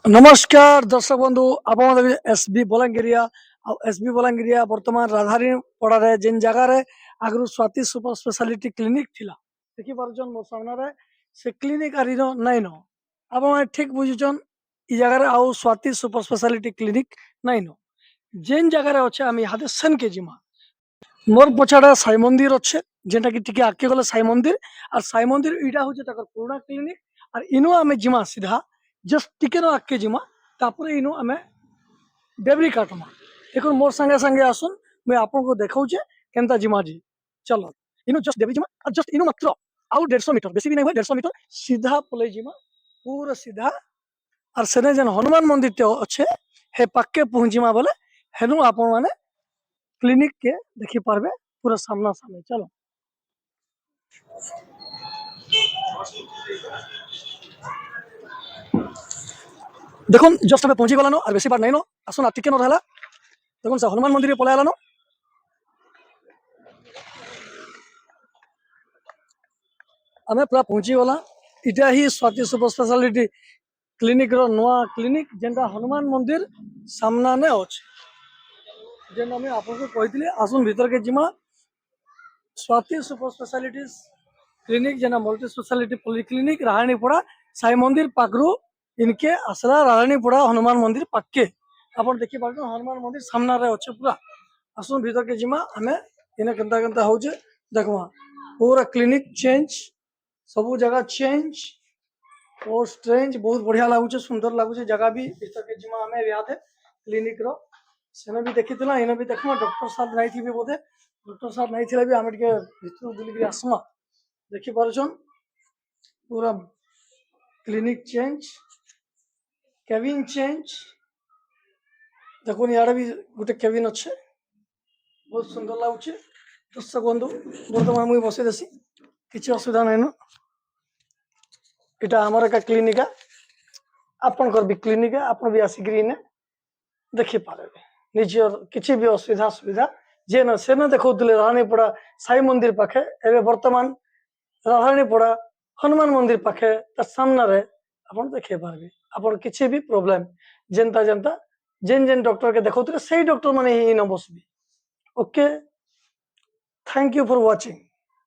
नमस्कार दर्शक बंधु आप एस बी बलांगिरिया एस बी बलांगिरिया बर्तमान राधारी पड़ारे जिन जगार आगु स्वाति सुपर स्पेशलिटी क्लिनिक थिला देखि पारुछन मो सामने से क्लिनिक आरी नाइन न आप ठीक बुझुछन इ जगार आउ स्वाति सुपर स्पेशलिटी क्लिनिक नाइन जेन जगार अच्छे आम इहादे सेन के जिमा मोर पछाड़ा साई मंदिर अच्छे जेनटा कि टिके आगे गले साई मंदिर और साई मंदिर इटा हूँ पुराना क्लिनिक और इनो आम जिमा सीधा जस्ट टिके न आगे जिमा तापर इनो आम डेबरी काटमा देखो मोर संगे संगे आसुन मुझे आपको देखाऊे केनता जिमा जी चलो इनो जस्ट डेबरी जिमा और जस्ट इनो मात्र आउ 150 मीटर बेसी भी नहीं 150 मीटर सीधा पलै जिमा पूरा सीधा और सेने जेन हनुमान मंदिर टे अच्छे हे पाके पहुँचीमा बोले हेनु आपण माने क्लिनिक के देखी पारबे पूरा सामना सामने चलो देखो जस्ट हमें पहुंची गलानो और बेसी बार नहीं नो आसुन आटिके न रहला देखो से हनुमान मंदिर पলাই आलानो हमें पूरा पहुंची गला इटा ही स्वाति सुपर स्पेशलिटी क्लिनिक रो नुआ क्लिनिक जेनटा हनुमान मंदिर सामना ने अछि जेन हमें आपको कहितले आसुन भीतर के जिमा स्वाति सुपर स्पेशलिटी क्लिनिक जेना मल्टी स्पेशलिटी पॉलिक्लिनिक राहानीपड़ा साई मंदिर पाखरु इनके आसरा राहानीपड़ा हनुमान मंदिर पाके आप देखी पार हनुमान मंदिर सामना रे अच्छे पूरा आसुन भीतर के जिमा हमें इने केनता केनता होचे देखमा पूरा क्लिनिक चेंज सबू जगह चेंज और स्ट्रेंज बहुत बढ़िया लगुचे सुंदर लगुचे जगह भी भीतर के जिमा हमें याद है क्लिनिक रो सेने भी देखी इने भी देखमा डॉक्टर साहब नहीं थी बोधे डॉक्टर साहब नहीं थिले भी हमें टिके भीतर बुलिक आसमा देखी पारुछन पूरा क्लिनिक चेंज केबिन चेंज देखो यार भी गोटे केबिन अच्छे बहुत सुंदर लगुचे दर्शक बंधु बर्तमान मुझे बसई देसी किसी असुविधा नहीं न इटा आमर एक क्लिनिक आपनकर भी क्लिनिक आप भी आसिक देखी पारे निज किसी भी असुविधा सुविधा जे न से न देखुले रानीपड़ा साई मंदिर पाखे एवं बर्तमान राधानीपड़ा हनुमान मंदिर पाखे सामना रे आप देखे पारे आप किसी भी प्रोब्लेम जेनता जेनता जेन जेन डॉक्टर के देखुले से डॉक्टर माने ही न Busby okay thank you for watching.